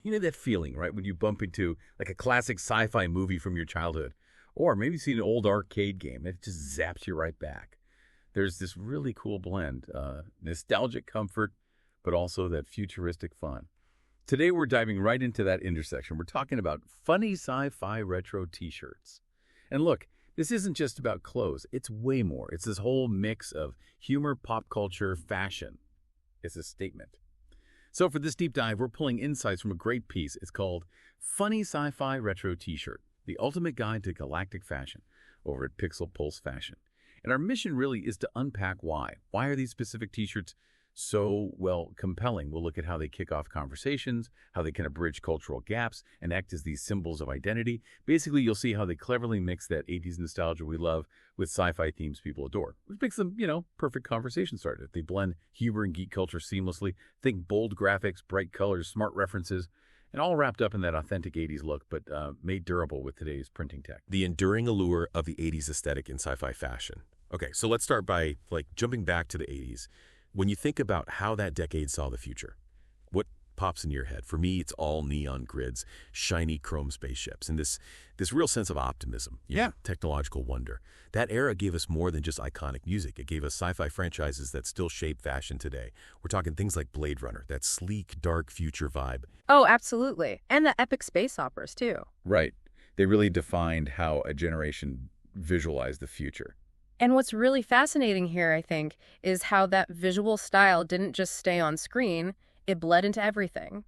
You know that feeling, right, when you bump into like a classic sci-fi movie from your childhood, or maybe see an old arcade game. It just zaps you right back. There's this really cool blend, nostalgic comfort, but also that futuristic fun. Today, we're diving right into that intersection. We're talking about Funny Sci-Fi Retro T-Shirts. And look, this isn't just about clothes. It's way more. It's this whole mix of humor, pop culture, fashion. It's a statement. So for this deep dive, we're pulling insights from a great piece. It's called Funny Sci-Fi Retro T-Shirt, the ultimate guide to galactic fashion, over at Pixel Pulse Fashion. And our mission really is to unpack why. Why are these specific T-shirts so, well, compelling? We'll look at how they kick off conversations, how they can bridge cultural gaps, and act as these symbols of identity. Basically, you'll see how they cleverly mix that 80s nostalgia we love with sci-fi themes people adore, which makes them, perfect conversation starters. They blend humor and geek culture seamlessly. Think bold graphics, bright colors, smart references, and all wrapped up in that authentic 80s look, but made durable with today's printing tech. The enduring allure of the 80s aesthetic in sci-fi fashion. Okay, so let's start by, jumping back to the 80s. When you think about how that decade saw the future, what pops in your head? For me, it's all neon grids, shiny chrome spaceships, and this real sense of optimism, technological wonder. That era gave us more than just iconic music. It gave us sci-fi franchises that still shape fashion today. We're talking things like Blade Runner, that sleek, dark future vibe. Oh, absolutely. And the epic space operas, too. Right. They really defined how a generation visualized the future. And what's really fascinating here, I think, is how that visual style didn't just stay on screen, it bled into everything.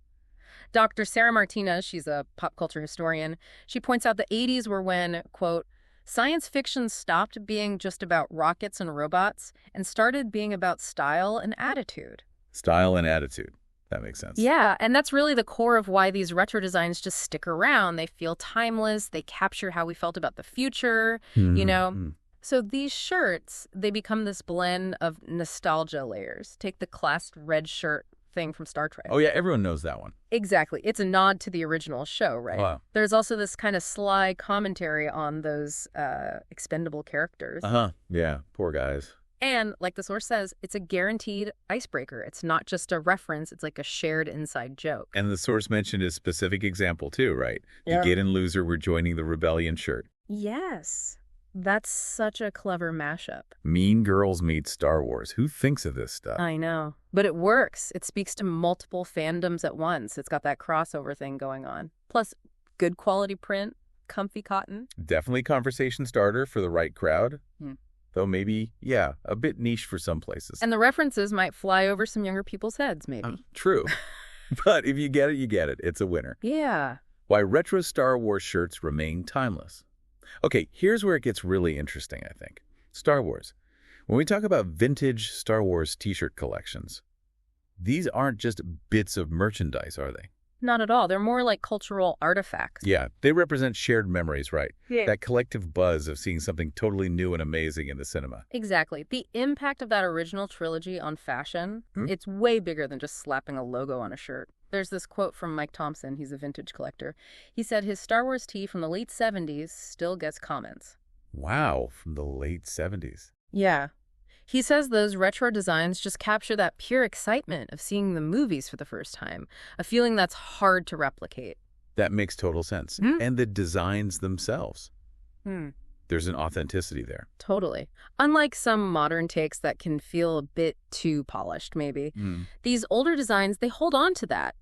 Dr. Sarah Martinez, she's a pop culture historian, she points out the 80s were when, quote, science fiction stopped being just about rockets and robots and started being about style and attitude. Style and attitude. That makes sense. Yeah, and that's really the core of why these retro designs just stick around. They feel timeless. They capture how we felt about the future, So these shirts, they become this blend of nostalgia layers. Take the clasped red shirt thing from Star Trek. Oh, yeah, everyone knows that one. Exactly. It's a nod to the original show, right? Wow. There's also this kind of sly commentary on those expendable characters. Yeah, poor guys. And like the source says, it's a guaranteed icebreaker. It's not just a reference. It's like a shared inside joke. And the source mentioned a specific example, too, right? Yeah. The Gid and Loser were joining the rebellion shirt. Yes. That's such a clever mashup. Mean Girls meet Star Wars. Who thinks of this stuff? I know. But it works. It speaks to multiple fandoms at once. It's got that crossover thing going on. Plus, good quality print, comfy cotton. Definitely conversation starter for the right crowd. Though maybe, a bit niche for some places. And the references might fly over some younger people's heads, maybe. True. But if you get it, you get it. It's a winner. Yeah. Why retro Star Wars shirts remain timeless. Okay, here's where it gets really interesting, I think. Star Wars. When we talk about vintage Star Wars T-shirt collections, these aren't just bits of merchandise, are they? Not at all. They're more like cultural artifacts. Yeah, they represent shared memories, right? Yeah. That collective buzz of seeing something totally new and amazing in the cinema. Exactly. The impact of that original trilogy on fashion, it's way bigger than just slapping a logo on a shirt. There's this quote from Mike Thompson. He's a vintage collector. He said his Star Wars tee from the late 70s still gets comments. Wow, from the late 70s. Yeah. He says those retro designs just capture that pure excitement of seeing the movies for the first time, a feeling that's hard to replicate. That makes total sense. And the designs themselves. There's an authenticity there. Totally. Unlike some modern takes that can feel a bit too polished, maybe, these older designs, they hold on to that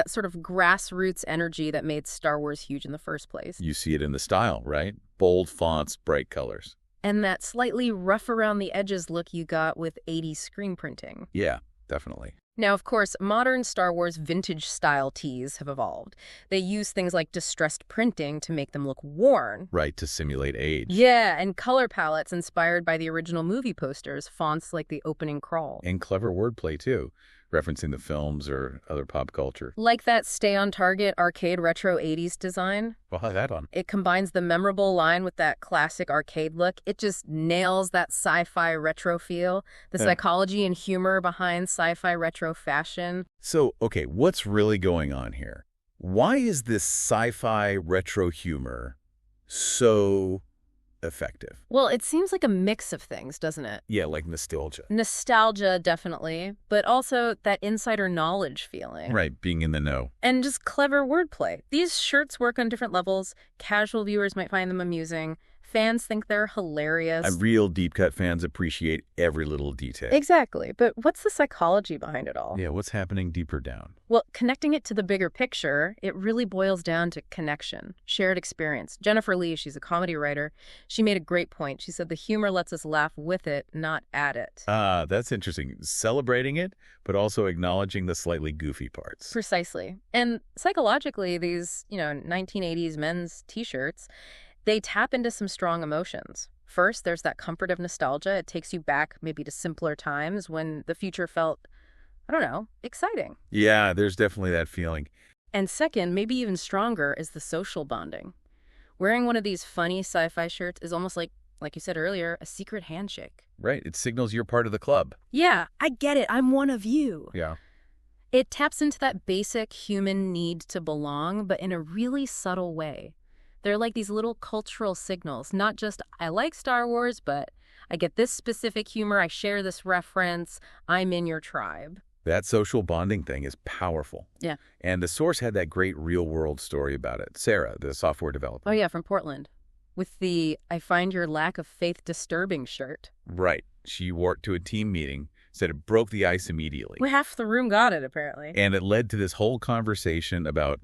sort of grassroots energy that made Star Wars huge in the first place. You see it in the style, right? Bold fonts, bright colors. And that slightly rough around the edges look you got with 80s screen printing. Yeah, definitely. Now, of course, modern Star Wars vintage-style tees have evolved. They use things like distressed printing to make them look worn. Right, to simulate age. Yeah, and color palettes inspired by the original movie posters, fonts like the opening crawl. And clever wordplay, too, referencing the films or other pop culture. Like that stay-on-target arcade retro 80s design. Well, how's that on? It combines the memorable line with that classic arcade look. It just nails that sci-fi retro feel, the psychology and humor behind sci-fi retro fashion. So, okay, what's really going on here? Why is this sci-fi retro humor so effective. Well, it seems like a mix of things, doesn't it? Yeah, like nostalgia. Nostalgia, definitely, but also that insider knowledge feeling. Right, being in the know. And just clever wordplay. These shirts work on different levels. Casual viewers might find them amusing. Fans think they're hilarious. And real deep cut fans appreciate every little detail. Exactly. But what's the psychology behind it all? Yeah, what's happening deeper down? Well, connecting it to the bigger picture, it really boils down to connection, shared experience. Jennifer Lee, she's a comedy writer. She made a great point. She said the humor lets us laugh with it, not at it. Ah, that's interesting. Celebrating it, but also acknowledging the slightly goofy parts. Precisely. And psychologically, these, 1980s men's T-shirts, they tap into some strong emotions. First, there's that comfort of nostalgia. It takes you back maybe to simpler times when the future felt, I don't know, exciting. Yeah, there's definitely that feeling. And second, maybe even stronger, is the social bonding. Wearing one of these funny sci-fi shirts is almost like you said earlier, a secret handshake. Right, it signals you're part of the club. Yeah, I get it. I'm one of you. Yeah. It taps into that basic human need to belong, but in a really subtle way. They're like these little cultural signals, not just, I like Star Wars, but I get this specific humor, I share this reference, I'm in your tribe. That social bonding thing is powerful. Yeah. And the source had that great real-world story about it. Sarah, the software developer. Oh, yeah, from Portland. With the I find your lack of faith disturbing shirt. Right. She wore it to a team meeting, said it broke the ice immediately. Well, half the room got it, apparently. And it led to this whole conversation about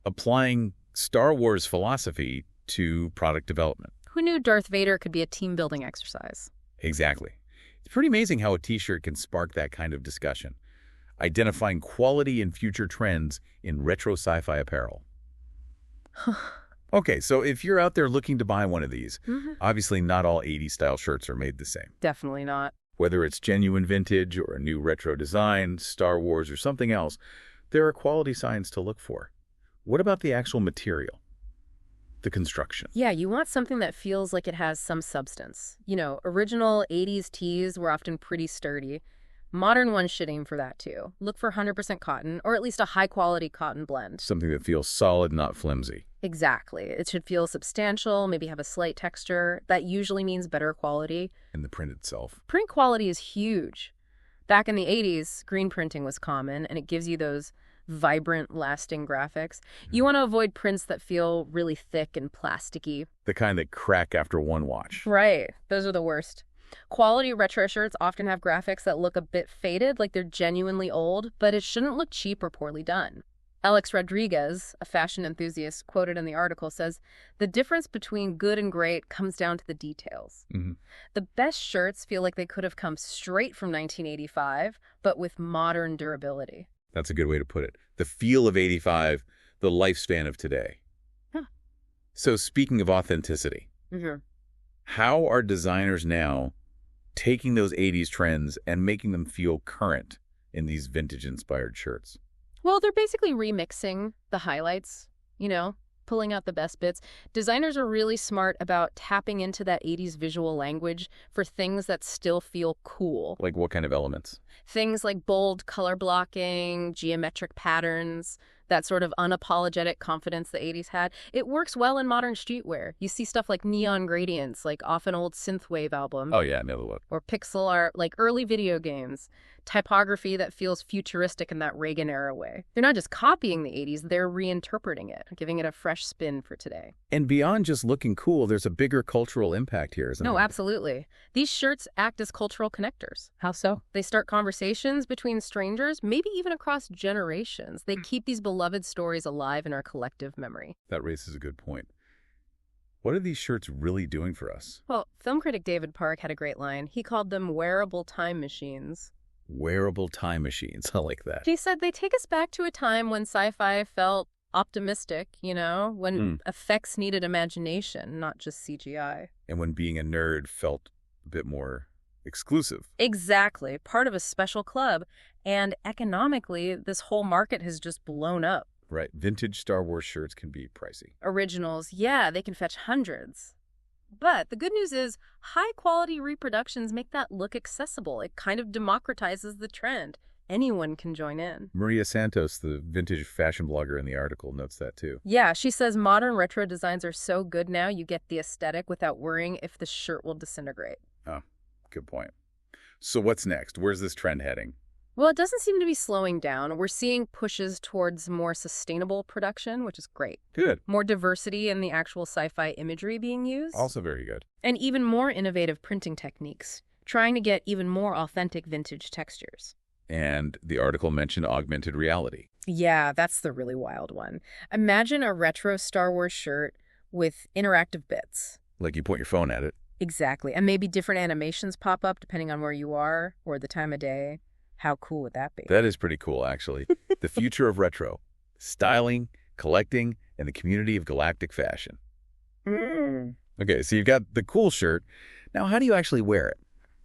applying Star Wars philosophy to product development. Who knew Darth Vader could be a team-building exercise? Exactly. It's pretty amazing how a T-shirt can spark that kind of discussion, identifying quality and future trends in retro sci-fi apparel. Okay, so if you're out there looking to buy one of these, obviously not all 80s style shirts are made the same. Definitely not. Whether it's genuine vintage or a new retro design, Star Wars or something else, there are quality signs to look for. What about the actual material? The construction? Yeah, you want something that feels like it has some substance. Original 80s tees were often pretty sturdy. Modern ones should aim for that too. Look for 100% cotton, or at least a high-quality cotton blend. Something that feels solid, not flimsy. Exactly. It should feel substantial, maybe have a slight texture. That usually means better quality. And the print itself. Print quality is huge. Back in the 80s, screen printing was common, and it gives you those vibrant, lasting graphics. You want to avoid prints that feel really thick and plasticky. The kind that crack after one wash. Right. Those are the worst. Quality retro shirts often have graphics that look a bit faded, like they're genuinely old, but it shouldn't look cheap or poorly done. Alex Rodriguez, a fashion enthusiast quoted in the article, says, the difference between good and great comes down to the details. The best shirts feel like they could have come straight from 1985, but with modern durability. That's a good way to put it. The feel of 85, the lifespan of today. Huh. So speaking of authenticity, how are designers now taking those 80s trends and making them feel current in these vintage-inspired shirts? Well, they're basically remixing the highlights, pulling out the best bits. Designers are really smart about tapping into that 80s visual language for things that still feel cool. Like what kind of elements? Things like bold color blocking, geometric patterns, that sort of unapologetic confidence the 80s had. It works well in modern streetwear. You see stuff like neon gradients, like off an old synthwave album. Oh, yeah, another look. Or pixel art, like early video games. Typography that feels futuristic in that Reagan-era way. They're not just copying the 80s, they're reinterpreting it, giving it a fresh spin for today. And beyond just looking cool, there's a bigger cultural impact here, isn't there? No, absolutely. These shirts act as cultural connectors. How so? They start conversations between strangers, maybe even across generations. They keep these beloved stories alive in our collective memory. That raises a good point. What are these shirts really doing for us? Well, film critic David Park had a great line. He called them wearable time machines. Wearable time machines. I like that. He said they take us back to a time when sci-fi felt optimistic, when effects needed imagination, not just CGI. And when being a nerd felt a bit more exclusive. Exactly. Part of a special club. And economically, this whole market has just blown up. Right. Vintage Star Wars shirts can be pricey. Originals, yeah, they can fetch hundreds. But the good news is high-quality reproductions make that look accessible. It kind of democratizes the trend. anyone can join in. Maria Santos, the vintage fashion blogger in the article, notes that too. Yeah, she says modern retro designs are so good now you get the aesthetic without worrying if the shirt will disintegrate. Oh, good point. So what's next? Where's this trend heading? Well, it doesn't seem to be slowing down. We're seeing pushes towards more sustainable production, which is great. Good. More diversity in the actual sci-fi imagery being used. Also very good. And even more innovative printing techniques, trying to get even more authentic vintage textures. And the article mentioned augmented reality. Yeah, that's the really wild one. Imagine a retro Star Wars shirt with interactive bits. Like you point your phone at it. Exactly. And maybe different animations pop up depending on where you are or the time of day. How cool would that be? That is pretty cool, actually. The future of retro. Styling, collecting, and the community of galactic fashion. Okay, so you've got the cool shirt. Now, how do you actually wear it?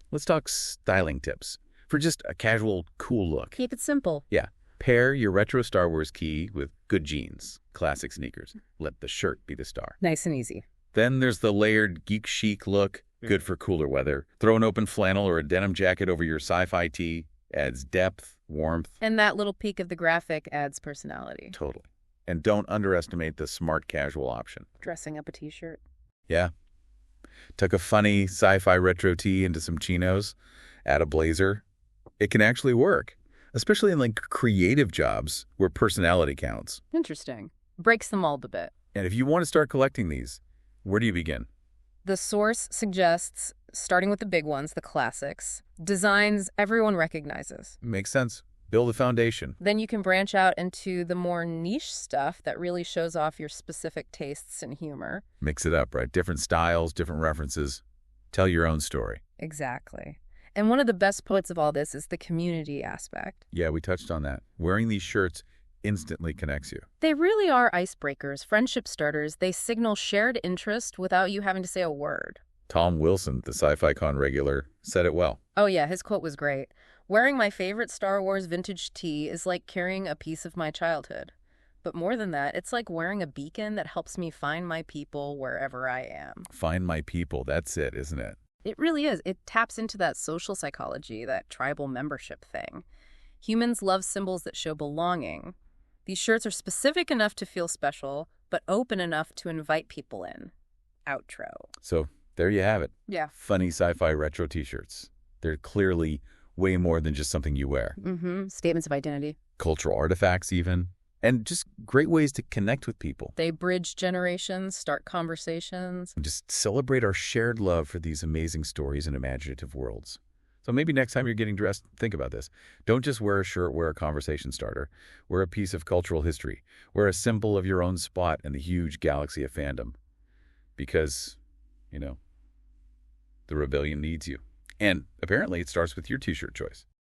Let's talk styling tips for just a casual, cool look. Keep it simple. Yeah. Pair your retro Star Wars key with good jeans, classic sneakers. Let the shirt be the star. Nice and easy. Then there's the layered geek chic look, good for cooler weather. Throw an open flannel or a denim jacket over your sci-fi tee. Adds depth, warmth. And that little peek of the graphic adds personality. Totally. And don't underestimate the smart casual option. Dressing up a T-shirt. Yeah. Tuck a funny sci-fi retro tee into some chinos, add a blazer. It can actually work, especially in like creative jobs where personality counts. Interesting. Breaks the mold a bit. And if you want to start collecting these, where do you begin? The source suggests starting with the big ones, the classics, designs everyone recognizes. Makes sense. Build a foundation. Then you can branch out into the more niche stuff that really shows off your specific tastes and humor. Mix it up, right? Different styles, different references. Tell your own story. Exactly. And one of the best parts of all this is the community aspect. Yeah, we touched on that. Wearing these shirts instantly connects you. They really are icebreakers, friendship starters. They signal shared interest without you having to say a word. Tom Wilson, the Sci-Fi Con regular, said it well. Oh yeah, his quote was great. Wearing my favorite Star Wars vintage tee is like carrying a piece of my childhood. But more than that, it's like wearing a beacon that helps me find my people wherever I am. Find my people, that's it, isn't it? It really is. It taps into that social psychology, that tribal membership thing. Humans love symbols that show belonging. These shirts are specific enough to feel special, but open enough to invite people in. Outro. So there you have it. Yeah. Funny Sci-Fi Retro T-Shirts. They're clearly way more than just something you wear. Statements of identity. Cultural artifacts even. And just great ways to connect with people. They bridge generations, start conversations. And just celebrate our shared love for these amazing stories and imaginative worlds. So maybe next time you're getting dressed, think about this. Don't just wear a shirt, wear a conversation starter. Wear a piece of cultural history. Wear a symbol of your own spot in the huge galaxy of fandom. Because, you know, the rebellion needs you. And apparently it starts with your T-shirt choice.